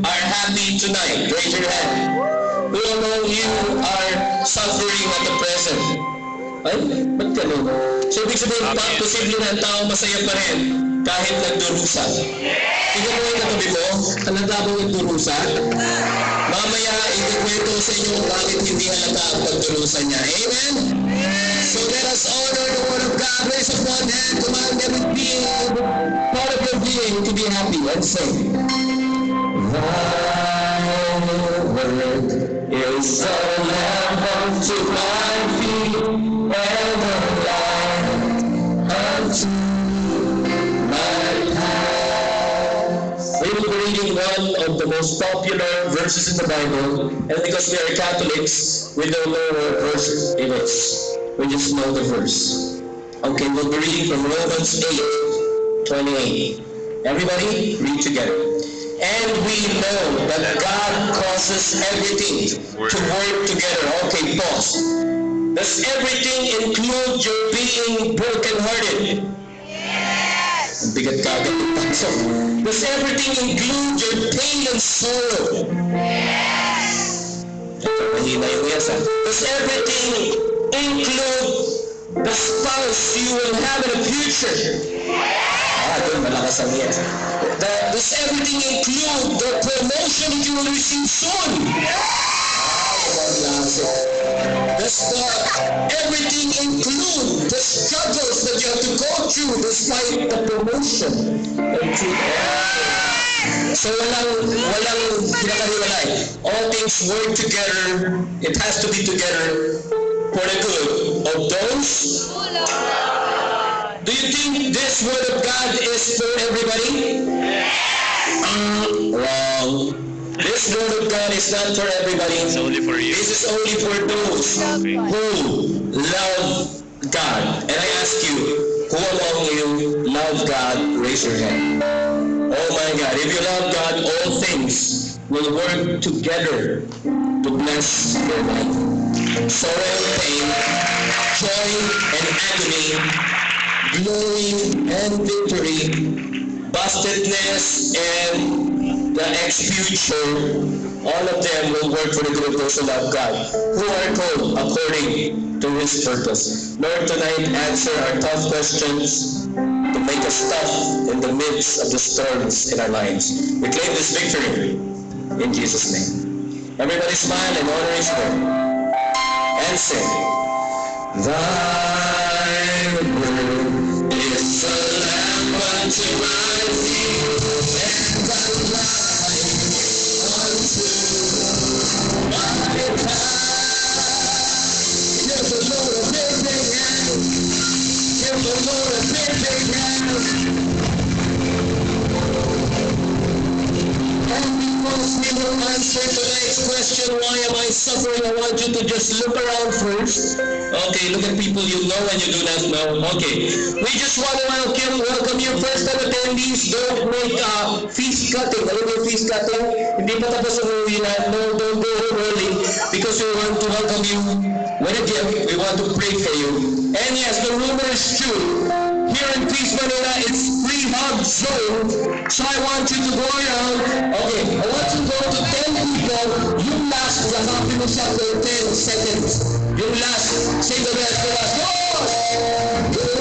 are happy tonight? Raise your hand. Who among you are suffering at the present? Ay, ba't ganun? So, ibig sabihin, posible na ang tao masaya pa rin kahit nagdurusa. Tingnan mo yung katabi mo, halata bang nagdurusa? Mamaya, ikukwento sa inyo bakit hindi halata ang pagdurusa niya. Amen? So, let us honor the Word of God. Raise up one hand, command every being, part of your being to be happy and sing. Thy word is a lamp unto my feet and a light unto my path. We will be reading one of the most popular verses in the Bible, and because we are Catholics, we don't know what verse it is. We just know the verse. Okay, we'll be reading from Romans 8:28. Everybody, read together. And we know that God causes everything to work together. Okay, pause. Does everything include your being brokenhearted? Yes. Ang bigat ka agad ng pasok. Does everything include your pain and sorrow? Yes. Mahina yung yes, ha? Does everything include the spouse you will have in the future? Yes. Doon malakas ang yes. Does everything include the promotion that you will receive soon? Does everything include the struggles that you have to go through despite the promotion? So walang pinakahiwalay. All things work together. It has to be together for the good of those. Do you think this Word of God is for everybody? Wrong. This Word of God is not for everybody. It's only for you. This is only for those who love God. And I ask you, who among you love God? Raise your hand. Oh my God. If you love God, all things will work together to bless your life. Sorrow and pain, joy and agony, glory and victory, bustedness and the ex-future, all of them will work for the good of those who love God, who are called according to His purpose. Lord, tonight answer our tough questions to make us tough in the midst of the storms in our lives. We claim this victory in Jesus' name. Everybody smile and honor His word. And sing. Thy word is a lamp unto my feet and a light unto my path. Give the Lord a big, big hand. Give the Lord a big, big hand. And because we will answer tonight's question, why am I suffering? I want you to just look around first. Okay, look at people you know and you do not know. Okay, we just want to welcome you first-time attendees. Don't make feast cutting. Alam mo yung feast cutting? Hindi pa tapos ang uwi na. No, don't go home early because we want to welcome you with a gift. We want to pray for you. And yes, the rumor is true. Here in Peace Manila, it's free hug zone. So I want you to go around. Okay, I want you to go to 10 people. You last, hanapin mo siya for 10 seconds. You last, say the rest for us. Go!